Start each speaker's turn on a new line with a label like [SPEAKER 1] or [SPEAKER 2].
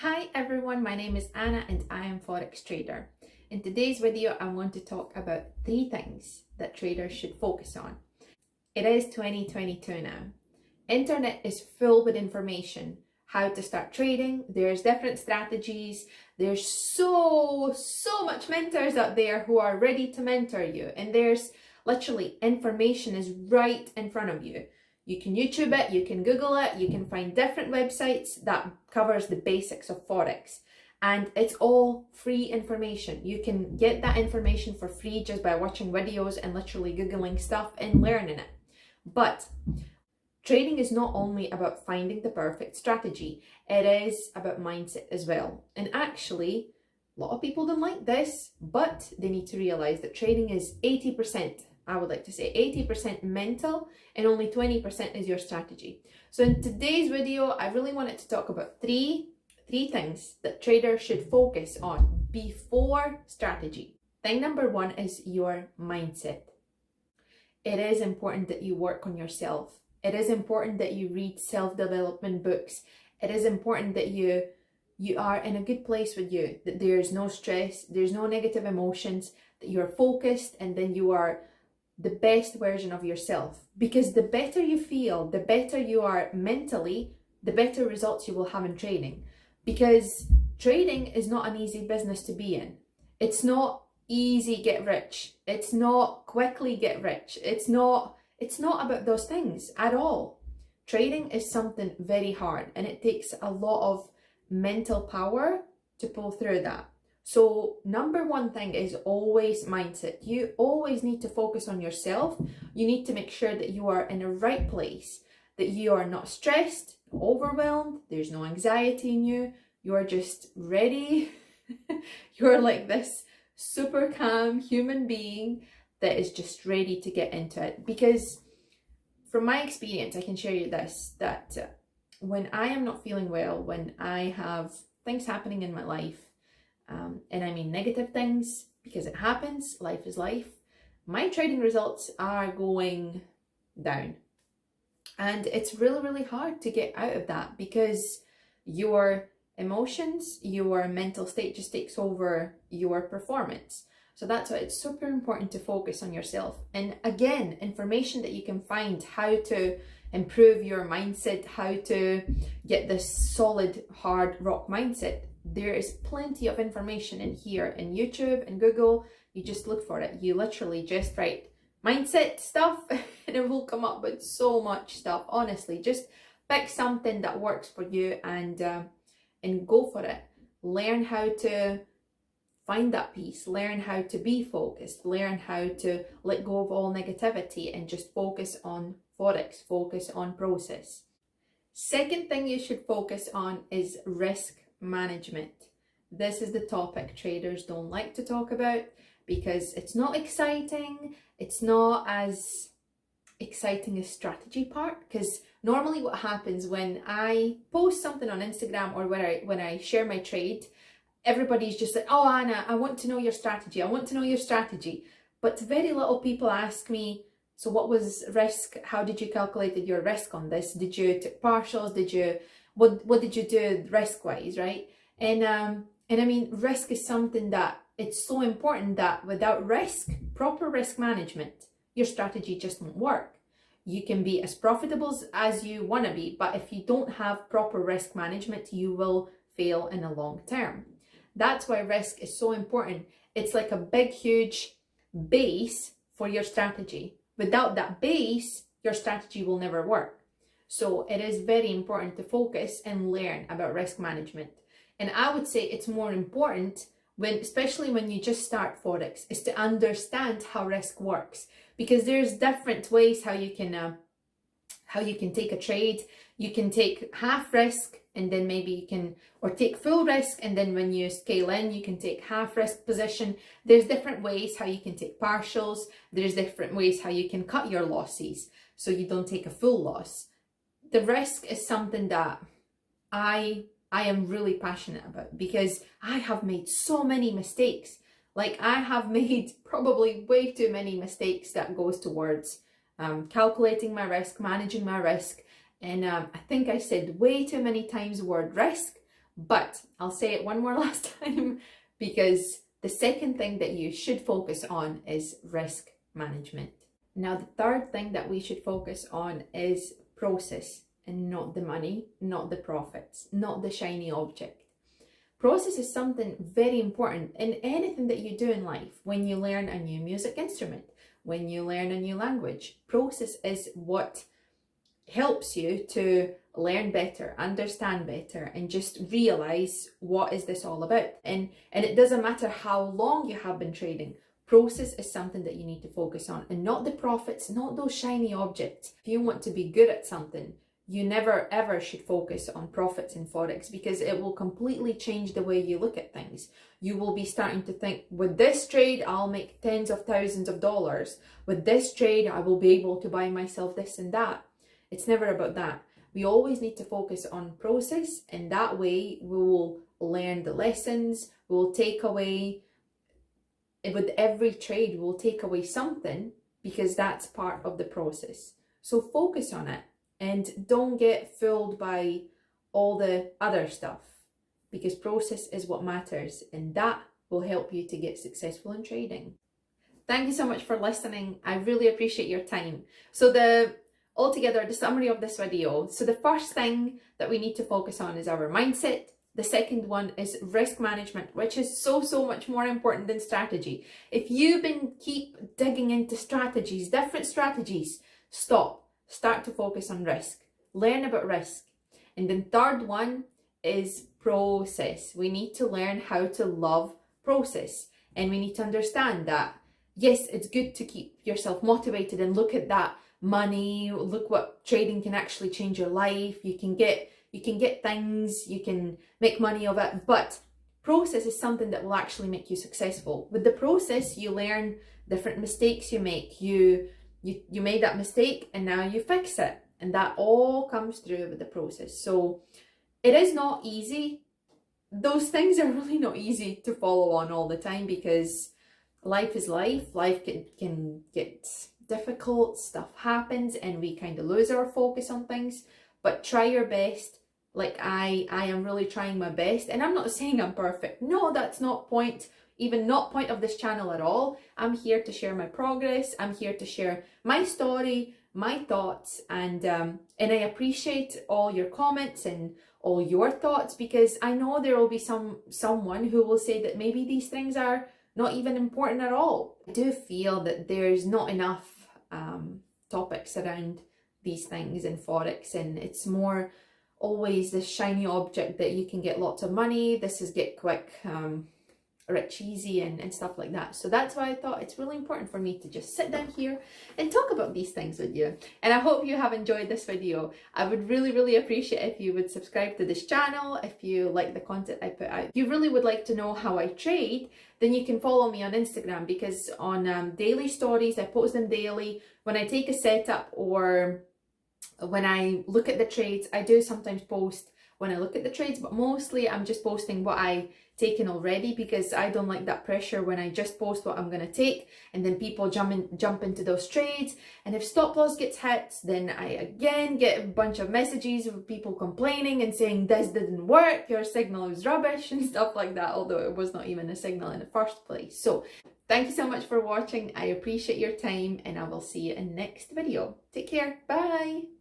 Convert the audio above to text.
[SPEAKER 1] Hi everyone, my name is Anna and I am Forex Trader. In today's video, I want to talk about 3 things that traders should focus on. It is 2022 now. Internet is full with information, how to start trading, there's different strategies, there's so much mentors out there who are ready to mentor you, and there's literally information is right in front of you. You can YouTube it, you can Google it, you can find different websites that covers the basics of Forex. And it's all free information. You can get that information for free just by watching videos and literally Googling stuff and learning it. But trading is not only about finding the perfect strategy, it is about mindset as well. And actually, a lot of people don't like this, but they need to realize that trading is 80%. I would like to say 80% mental and only 20% is your strategy. So in today's video, I really wanted to talk about three things that traders should focus on before strategy. Thing number 1 is your mindset. It is important that you work on yourself. It is important that you read self-development books. It is important that you are in a good place with you, that there's no stress, there's no negative emotions, that you're focused, and then you are the best version of yourself. Because the better you feel, the better you are mentally, the better results you will have in trading. Because trading is not an easy business to be in. It's not easy get rich. It's not quickly get rich. It's not about those things at all. Trading is something very hard, and it takes a lot of mental power to pull through that. So number 1 thing is always mindset. You always need to focus on yourself. You need to make sure that you are in the right place, that you are not stressed, overwhelmed, there's no anxiety in you, you are just ready. You're like this super calm human being that is just ready to get into it. Because from my experience, I can share you this, that when I am not feeling well, when I have things happening in my life, and I mean negative things, because it happens, life is life, my trading results are going down. And it's really hard to get out of that, because your emotions, your mental state just takes over your performance. So that's why it's super important to focus on yourself. And again, information that you can find, how to improve your mindset, how to get this solid, hard rock mindset. There is plenty of information in here in YouTube and Google. You just look for it. You literally just write mindset stuff and it will come up with so much stuff. Honestly, just pick something that works for you and go for it. Learn how to find that peace. Learn how to be focused. Learn how to let go of all negativity and just focus on Forex. Focus on process. Second thing you should focus on is risk management. This is the topic traders don't like to talk about because it's not exciting. It's not as exciting as strategy part, because normally what happens when I post something on Instagram or when I share my trade, everybody's just like, oh Anna, I want to know your strategy. I want to know your strategy. But very little people ask me, so what was risk? How did you calculate your risk on this? Did you take partials? What did you do risk-wise, right? And I mean, risk is something that it's so important that without risk, proper risk management, your strategy just won't work. You can be as profitable as you want to be, but if you don't have proper risk management, you will fail in the long term. That's why risk is so important. It's like a big, huge base for your strategy. Without that base, your strategy will never work. So it is very important to focus and learn about risk management. And I would say it's more important especially when you just start Forex, is to understand how risk works, because there's different ways how you can take a trade. You can take half risk and then maybe you can, or take full risk, and then when you scale in, you can take half risk position. There's different ways how you can take partials. There's different ways how you can cut your losses so you don't take a full loss. The risk is something that I am really passionate about, because I have made so many mistakes. Like, I have made probably way too many mistakes that goes towards calculating my risk, managing my risk. And I think I said way too many times the word risk, But I'll say it one more last time, because the second thing that you should focus on is risk management. Now, the third thing that we should focus on is process, and not the money, not the profits, not the shiny object. Process is something very important in anything that you do in life. When you learn a new music instrument, when you learn a new language, process is what helps you to learn better, understand better, and just realize what is this all about. And it doesn't matter how long you have been trading. Process is something that you need to focus on, and not the profits, not those shiny objects. If you want to be good at something, you never ever should focus on profits in Forex, because it will completely change the way you look at things. You will be starting to think, with this trade, I'll make tens of thousands of dollars. With this trade, I will be able to buy myself this and that. It's never about that. We always need to focus on process, and that way we will learn the lessons. We will take away, with every trade, we'll take away something, because that's part of the process. So focus on it. And don't get fooled by all the other stuff, because process is what matters, and that will help you to get successful in trading. Thank you so much for listening. I really appreciate your time. So altogether, the summary of this video. So the first thing that we need to focus on is our mindset. The second one is risk management, which is so much more important than strategy. If you've been keep digging into strategies, different strategies, stop. Start to focus on risk. Learn about risk. And then third one is process. We need to learn how to love process. And we need to understand that, yes, it's good to keep yourself motivated and look at that money, look what trading can actually change your life. You can get things, you can make money of it, but process is something that will actually make you successful. With the process, you learn different mistakes you make. You made that mistake and now you fix it, and that all comes through with the process. So it is not easy. Those things are really not easy to follow on all the time, because life is life. Life can get difficult, stuff happens, and we kind of lose our focus on things. But try your best. Like I am really trying my best, and I'm not saying I'm perfect. No, that's not point, even not point of this channel at all. I'm here to share my progress. I'm here to share my story, my thoughts, and I appreciate all your comments and all your thoughts, because I know there will be someone who will say that maybe these things are not even important at all. I do feel that there's not enough topics around these things in Forex, and it's more always this shiny object that you can get lots of money. This is get quick, rich easy, and stuff like that. So that's why I thought it's really important for me to just sit down here and talk about these things with you. And I hope you have enjoyed this video. I would really appreciate if you would subscribe to this channel if you like the content I put out. If you really would like to know how I trade, then you can follow me on Instagram, because on daily stories, I post them daily. When I take a setup or when I look at the trades, I do sometimes post when I look at the trades, but mostly I'm just posting what I taken already, because I don't like that pressure when I just post what I'm going to take and then people jump into those trades, and if stop loss gets hit, then I again get a bunch of messages of people complaining and saying this didn't work, your signal is rubbish and stuff like that, although it was not even a signal in the first place. So thank you so much for watching. I appreciate your time, and I will see you in the next video. Take care. Bye.